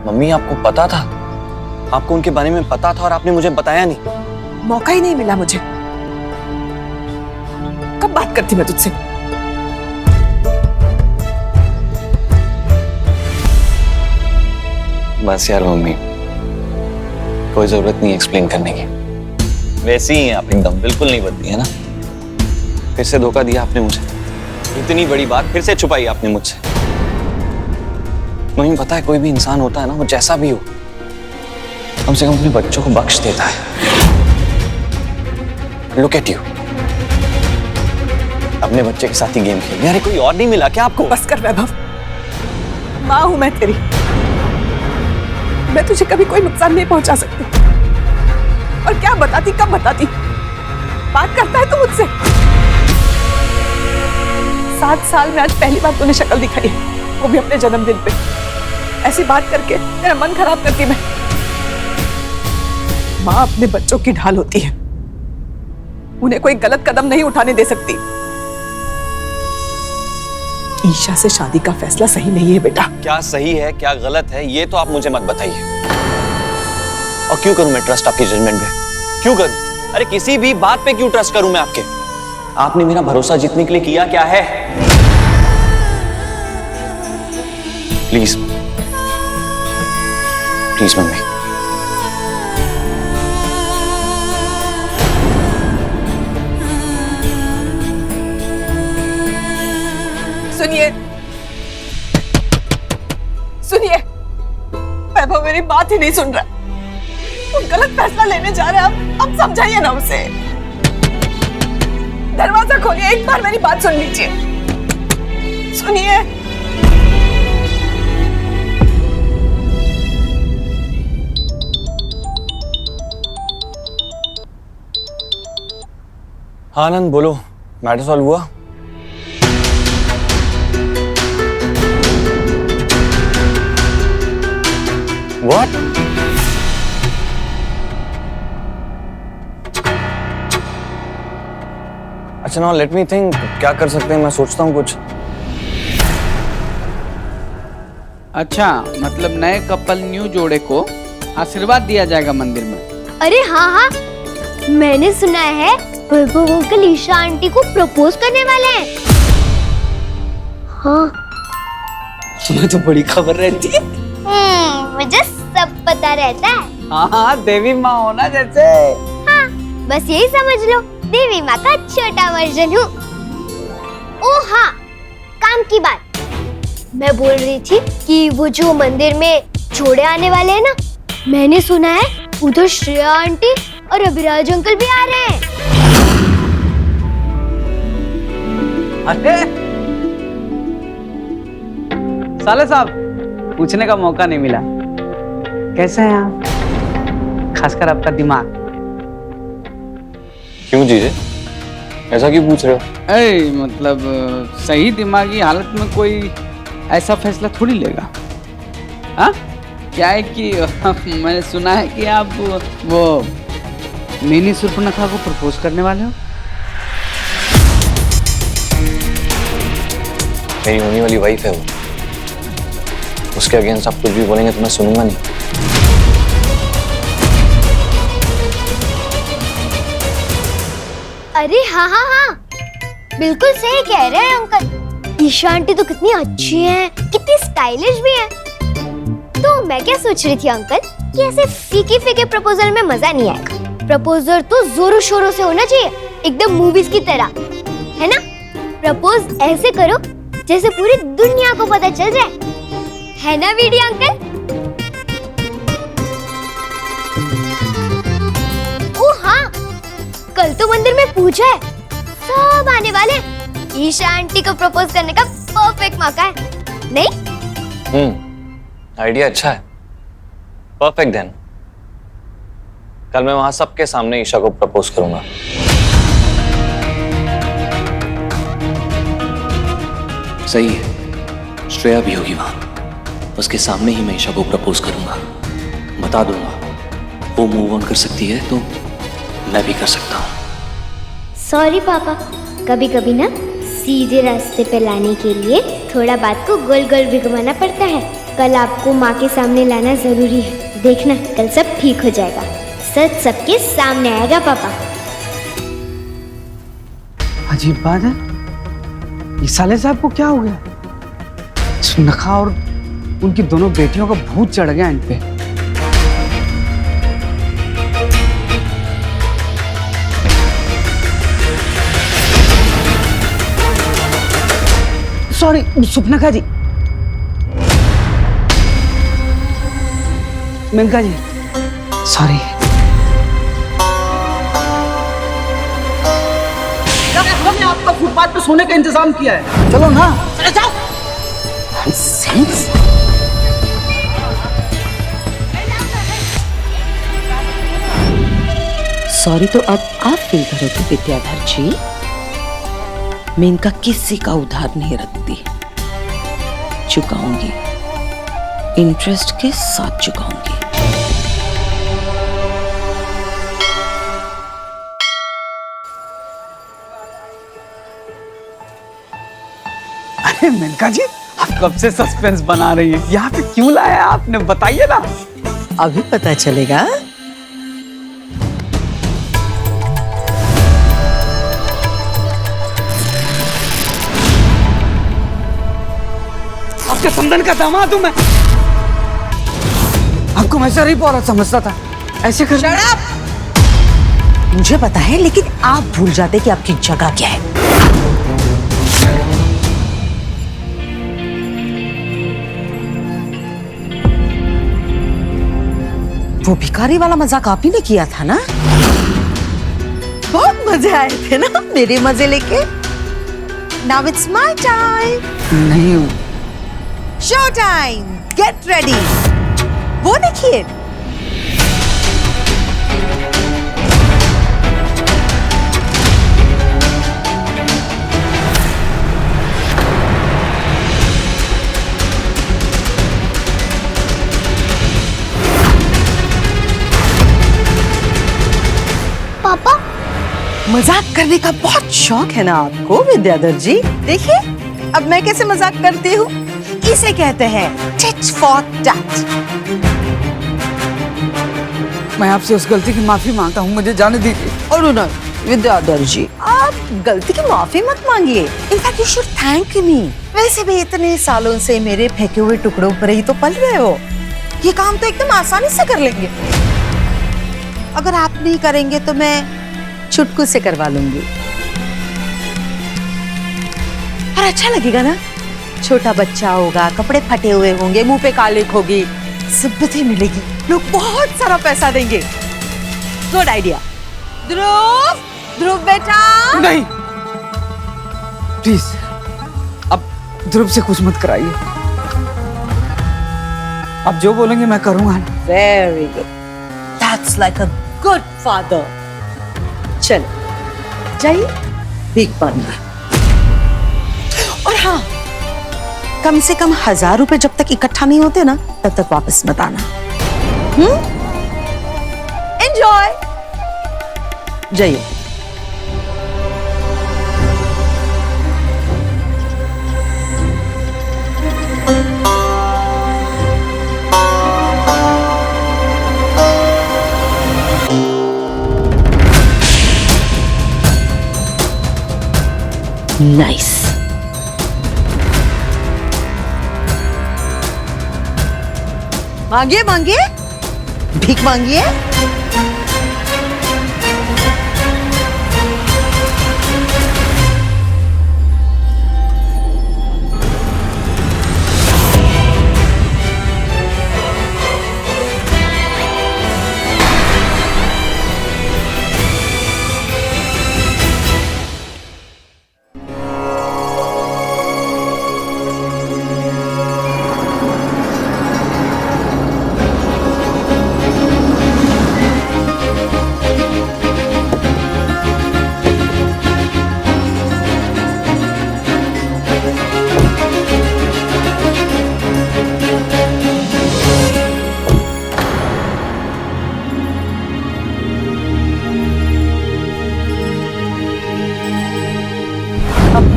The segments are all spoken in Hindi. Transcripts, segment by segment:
मम्मी आपको पता था, आपको उनके बारे में पता था और आपने मुझे बताया नहीं। मौका ही नहीं मिला मुझे। कब बात करती मैं तुझसे? बस यार मम्मी, कोई जरूरत नहीं एक्सप्लेन करने की। वैसी ही हैं आप एकदम, बिल्कुल नहीं बदली है ना। फिर से धोखा दिया आपने मुझे, इतनी बड़ी बात फिर से छुपाई आपने मुझसे। मम्मी पता है, कोई भी इंसान होता है ना, वो जैसा भी हो, कम से कम अपने बच्चों को बख्श देता है। लुक एट यू, अपने बच्चे के साथ ही गेम खेल। यार कोई और नहीं मिला क्या आपको? बस कर वैभव, माँ हूं मैं तेरी, मैं तुझे कभी कोई नुकसान नहीं पहुंचा सकती। और क्या बताती, कब बताती? बात करता है तू मुझसे? 7 साल में आज पहली बार तूने शक्ल दिखाई है, वो भी अपने जन्मदिन पे। ऐसी बात करके तेरा मन खराब करती मैं। माँ अपने बच्चों की ढाल होती है, उन्हें कोई गलत कदम नहीं उठाने दे सकती। ईशा से शादी का फैसला सही नहीं है बेटा। क्या सही है क्या गलत है ये तो आप मुझे मत बताइए। और क्यों करूं मैं ट्रस्ट आपकी जजमेंट पे? क्यों करूं? अरे किसी भी बात पे क्यों ट्रस्ट करूं मैं आपके? आपने मेरा भरोसा जीतने के लिए किया क्या है? प्लीज प्लीज मम्मी, सुनिए सुनिए, वैभव मेरी बात ही नहीं सुन रहा। वो गलत फैसला लेने जा रहा है, अब समझाइए ना उसे। दरवाजा खोलिए, एक बार मेरी बात सुन लीजिए। सुनिए, हाँ आनंद बोलो, मैटर सॉल्व हुआ? What? अच्छा now let me think, क्या कर सकते हैं, मैं सोचता हूँ कुछ। अच्छा मतलब नए कपल न्यू जोड़े को आशीर्वाद दिया जाएगा मंदिर में। अरे हाँ हाँ, मैंने सुना है वैभव अंकल ईशा आंटी को प्रपोज करने वाले हैं। हाँ तुम्हें तो बड़ी खबर रहती है। मुझे सब पता रहता है। हाँ देवी माँ होना जैसे। हाँ बस यही समझ लो, देवी माँ का छोटा वर्जन हूँ। ओ हाँ, काम की बात, मैं बोल रही थी कि वो जो मंदिर में जोड़े आने वाले हैं ना, मैंने सुना है उधर श्रेया आंटी और अभिराज अंकल भी आ रहे हैं। अरे साले साहब, पूछने का मौका नहीं मिला। कैसे हैं आप, खासकर आपका दिमाग? क्यों जीजे, ऐसा क्यों पूछ रहे हो? अरे मतलब सही दिमागी हालत में कोई ऐसा फैसला थोड़ी लेगा। हाँ क्या है कि मैंने सुना है कि आप वो मिनी सुर्पनखा को प्रपोज करने वाले हो। मेरी होने वाली वाइफ है वो, उसके अगेंस्ट आप कुछ भी बोलेंगे तो मैं सुनूंगा नहीं। अरे हाँ हाँ हाँ, बिल्कुल सही कह रहे हैं अंकल। ईशा आंटी तो कितनी अच्छी हैं, कितनी स्टाइलिश भी हैं। तो मैं क्या सोच रही थी अंकल, कि ऐसे फीके फीके प्रपोजल में मजा नहीं आएगा। प्रपोजल तो जोरों शोरों से होना चाहिए, एकदम मूवीज की तरह, है ना? प्रपोज ऐसे करो जैसे पूरी दुनिया को पता चल जाए, है ना वीडियो अंकल? ओ हाँ, कल तो मंदिर में पूजा है, सब आने वाले। ईशा आंटी को प्रपोज करने का परफेक्ट मौका है, नहीं? आइडिया अच्छा है, परफेक्ट देन। कल मैं वहां सबके सामने ईशा को प्रपोज करूंगा। सही है, श्रेया भी होगी वहां, उसके सामने ही मैं ईशा को प्रपोज करूंगा, बता दूंगा। वो मूव ऑन कर सकती है तो मैं भी कर सकता हूँ। सॉरी पापा, कभी कभी ना सीधे रास्ते पे लाने के लिए थोड़ा बात को गोल गोल भी घुमाना पड़ता है। कल आपको माँ के सामने लाना जरूरी है। देखना कल सब ठीक हो जाएगा, सच सबके सामने आएगा पापा। अजीब बात है, ये साले साहब को क्या हो गया? सुनखा और उनकी दोनों बेटियों का भूत चढ़ गया इन पे। सॉरी सुपनखा जी, मेनका जी, सॉरी। हमने आपका फुटपाथ पे सोने का इंतजाम किया है। चलो ना। चले जाओ। सॉरी तो अब आप फील करोगे विद्याधर जी। मेनका किसी का उधार नहीं रखती, चुकाऊंगी, इंटरेस्ट के साथ चुकाऊंगी। अरे मेनका जी, आप कब से सस्पेंस बना रही हैं? यहाँ पे क्यों लाया आपने, बताइए ना। अभी पता चलेगा। आपके समधन का दामाद हूं मैं। आपको मैं शरीफ औरत समझता था, ऐसे कर। Shut up! मुझे पता है, लेकिन आप भूल जाते कि आपकी जगह क्या है। वो भिखारी वाला मजाक आप ही ने किया था ना? बहुत मजे आए थे ना मेरे मजे लेके। Now it's my time. नहीं, शो टाइम, गेट रेडी। वो देखिए, पापा मजाक करने का बहुत शौक है ना आपको विद्याधर जी। देखिए अब मैं कैसे मजाक करती हूँ। इसे कहते हैं टिट फॉर टैट। मैं आपसे उस गलती की माफी मांगता हूँ, मुझे जाने दीजिए। और नहीं विद्याधर जी, आप गलती की माफी मत मांगिए। In fact you should thank me. वैसे भी इतने सालों से मेरे फेंके हुए टुकड़ों पर ही तो पल रहे हो। ये काम तो एकदम आसानी से कर लेंगे। अगर आप नहीं करेंगे तो मैं चुटकू से करवा लूंगी। और अच्छा लगेगा ना, छोटा बच्चा होगा, कपड़े फटे हुए होंगे, मुंह पे कालिक होगी, सिंपैथी मिलेगी, लोग बहुत सारा पैसा देंगे। Good idea. ध्रुव, ध्रुव बेटा। नहीं, प्लीज अब ध्रुव से कुछ मत कराइए। आप जो बोलेंगे मैं करूंगा। Very good, that's like a good father. चल जाइए, भीख मांगिए। और हाँ, कम से कम 1000 रुपए जब तक इकट्ठा नहीं होते ना, तब तक वापस मत आना। एंजॉय। जाइए। नाइस। मांगिए मांगिए, भीख मांगिए।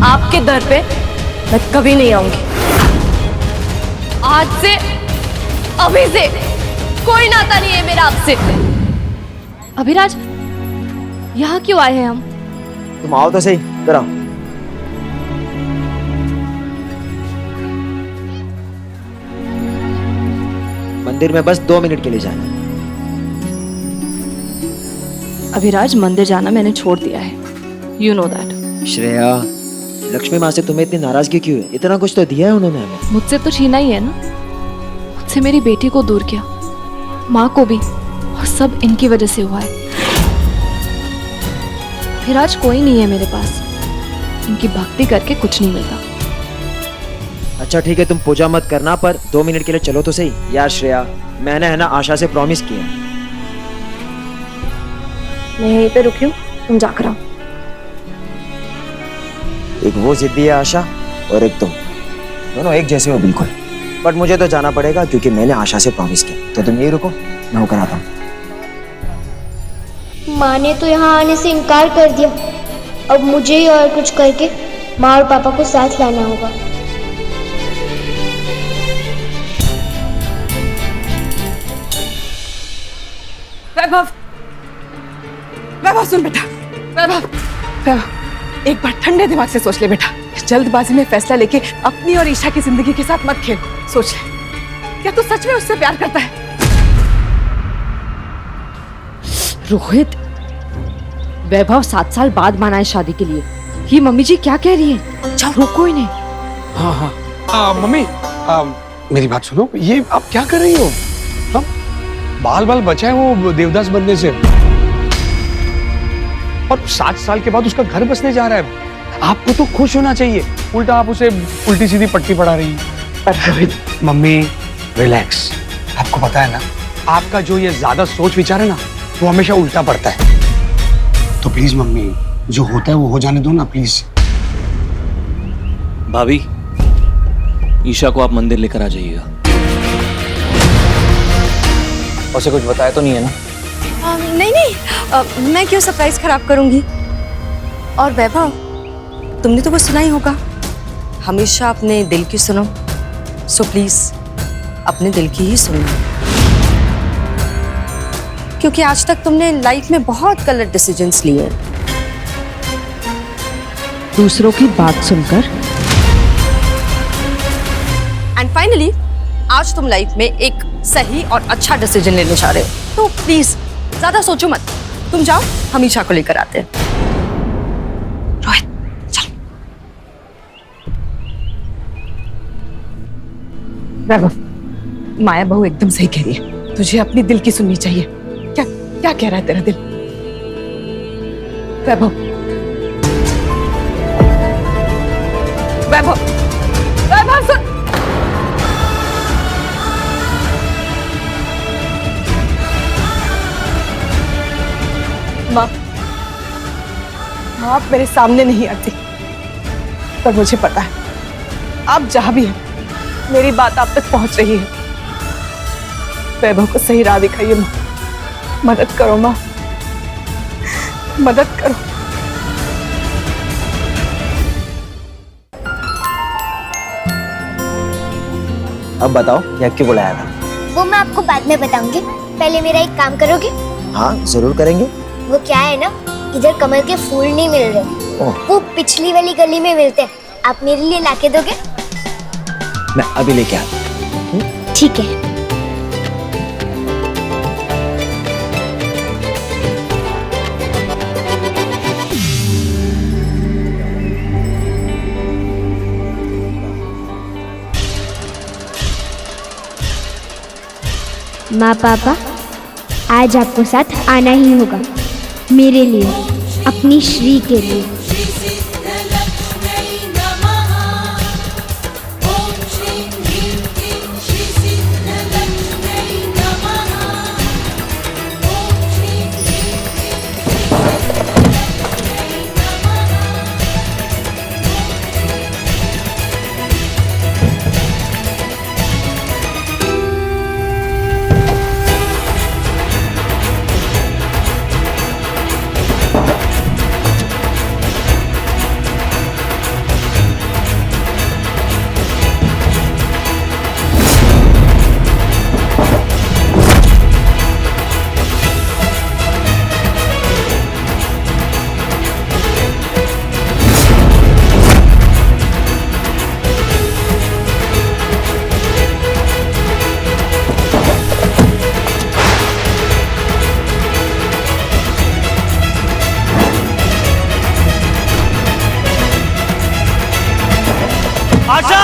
आपके दर पे मैं कभी नहीं आऊंगी। आज से, अभी से कोई नाता नहीं है मेरा आपसे। अभिराज, यहाँ क्यों आए हैं हम? तुम आओ तो सही, इधर आओ। मंदिर में बस 2 मिनट के लिए जाना है। अभिराज, मंदिर जाना मैंने छोड़ दिया है, you know that. Shreya, Lakshmi माँ से तुम्हें इतनी नाराजगी क्यों है? इतना कुछ तो दिया है उन्होंने हमें। मुझसे तो छीना ही है ना, मुझसे मेरी बेटी को दूर किया, माँ को भी, और सब इनकी वजह से हुआ है। अभिराज, कोई नहीं है मेरे पास, इनकी भक्ति करके कुछ नहीं मिलता। अच्छा ठीक है, तुम पूजा मत करना, पर 2 मिनट के लिए चलो तो सही। यार श्रेया, मैंने है ना आशा से प्रॉमिस किया। मैं यहीं पे रुकी हूँ, तुम जाकर आओ। एक वो जिद्दी है आशा, और एक तुम, दोनों एक जैसे हो बिल्कुल। बट मुझे तो जाना पड़ेगा क्योंकि मैंने आशा से प्रॉमिस किया। तो तुम यही रुको, मैं होकर आता हूँ। माँ ने तो यहाँ आने से इनकार कर दिया, अब मुझे ही और कुछ करके माँ और पापा को साथ लाना होगा। वैभव, वैभव सुन बेटा, वैभव, वैभव, एक बार ठंडे दिमाग से सोच ले बेटा। जल्दबाजी में फैसला लेके अपनी और ईशा की जिंदगी के साथ मत खेल। सोच ले, क्या तू सच में उससे प्यार करता है? रोहित, वैभव 7 साल बाद माना है शादी के लिए। ये मम्मी जी क्या कह रही है? जाओ रोको इन्हें। हाँ हाँ मम्मी, मेरी बात सुनो, ये आप क्या कर रही हो? हम बाल बाल बचाए वो देवदास बनने से, और 7 साल के बाद उसका घर बसने जा रहा है। आपको तो खुश होना चाहिए, उल्टा आप उसे उल्टी सीधी पट्टी पढ़ा रही हैं। मम्मी रिलैक्स, आपको पता है ना, आपका जो ये ज्यादा सोच विचार है ना, वो हमेशा उल्टा पड़ता है। तो प्लीज मम्मी, जो होता है वो हो जाने दो ना प्लीज। भाभी, ईशा को आप मंदिर लेकर आ जाइएगा। उसे कुछ बताया तो नहीं है ना? नहीं नहीं, मैं क्यों सरप्राइज खराब करूंगी? और वैभव, तुमने तो वो सुना ही होगा, हमेशा अपने दिल की सुनो। सो प्लीज अपने दिल की ही सुनो, क्योंकि आज तक तुमने लाइफ में बहुत गलत डिसीजंस लिए हैं, दूसरों की बात सुनकर। एंड फाइनली आज तुम लाइफ में एक सही और अच्छा डिसीजन लेने जा रहे हो। तो प्लीज ज्यादा सोचो मत, तुम जाओ, हम ईशा को लेकर आते हैं। रोहित चल। वैभव, माया बहू एकदम सही कह रही है, तुझे अपनी दिल की सुननी चाहिए। क्या क्या कह रहा है तेरा दिल? वैभव, वैभव, वैभव सुन। माँ, आप मेरे सामने नहीं आती, पर मुझे पता है आप जहां भी हैं, मेरी बात आप तक पहुंच रही है। वैभव को सही राह दिखाइए माँ, मदद करो माँ, मदद करो। अब बताओ क्या क्यों बुलाया था? वो मैं आपको बाद में बताऊंगी, पहले मेरा एक काम करोगे? हाँ जरूर करेंगे। वो क्या है ना, इधर कमल के फूल नहीं मिल रहे, वो पिछली वाली गली में मिलते हैं। आप मेरे लिए लाके दोगे? मैं अभी लेके आता। ठीक है। माँ पापा, आज आपको साथ आना ही होगा, मेरे लिए, अपनी श्री के लिए। आशा!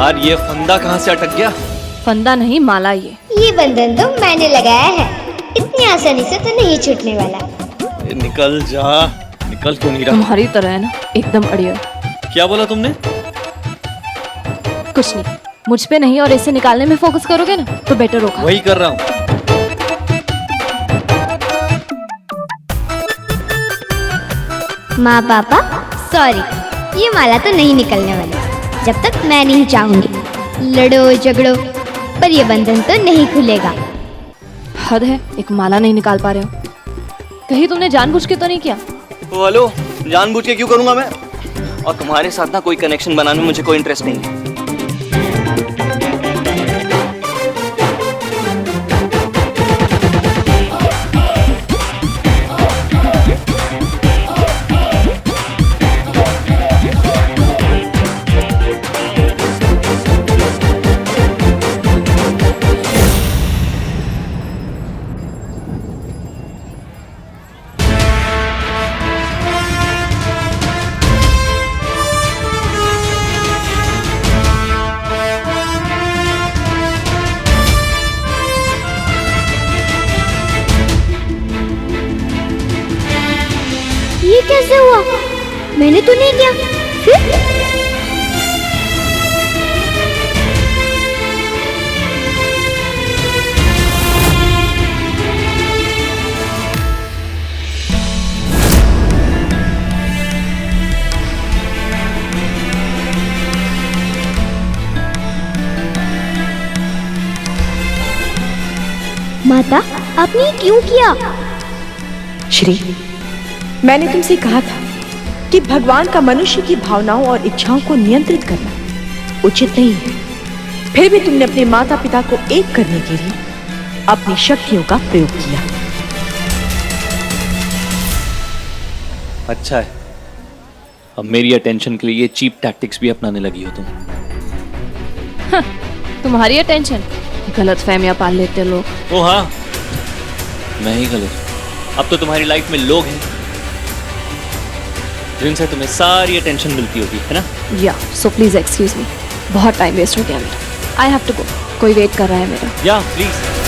यार ये फंदा कहाँ से अटक गया? फंदा नहीं, माला ये बंधन तो मैंने लगाया है, इतनी आसानी से तो नहीं छूटने वाला। निकल जा। निकल क्यों नहीं रहा? तुम्हारी तरह है ना, एकदम अड़ियल। क्या बोला तुमने? कुछ नहीं, मुझ पे नहीं और इसे निकालने में फोकस करोगे ना तो बेटर होगा। वही कर रहा हूँ। माँ पापा सॉरी, ये माला तो नहीं निकलने वाली जब तक मैं नहीं चाहूंगी। लड़ो झगड़ो पर ये बंधन तो नहीं खुलेगा। हद है, एक माला नहीं निकाल पा रहे हो। कहीं तुमने जानबूझ के तो नहीं किया? ओ हेलो, जानबूझ के क्यों करूंगा मैं? और तुम्हारे साथ ना कोई कनेक्शन बनाने में मुझे कोई इंटरेस्ट नहीं है। ये कैसे हुआ? मैंने तो नहीं किया। फिर माता, आपने क्यों किया? श्री, मैंने तुमसे कहा था कि भगवान का मनुष्य की भावनाओं और इच्छाओं को नियंत्रित करना उचित नहीं है। फिर भी तुमने अपने माता पिता को एक करने के लिए अपनी शक्तियों का प्रयोग किया। अच्छा है, अब मेरी अटेंशन के लिए ये चीप टैक्टिक्स भी अपनाने लगी हो तुम। तुम्हारी अटेंशन? गलत फहमियां पाल लेते लोग। ओ हाँ, मैं ही गलत। अब तो तुम्हारी लाइफ में लोग हैं जिनसे तुम्हें सारी अटेंशन मिलती होगी, है ना? या सो प्लीज एक्सक्यूज मी, बहुत टाइम वेस्ट हो गया मेरा। आई हैव टू गो, कोई वेट कर रहा है मेरा। या प्लीज।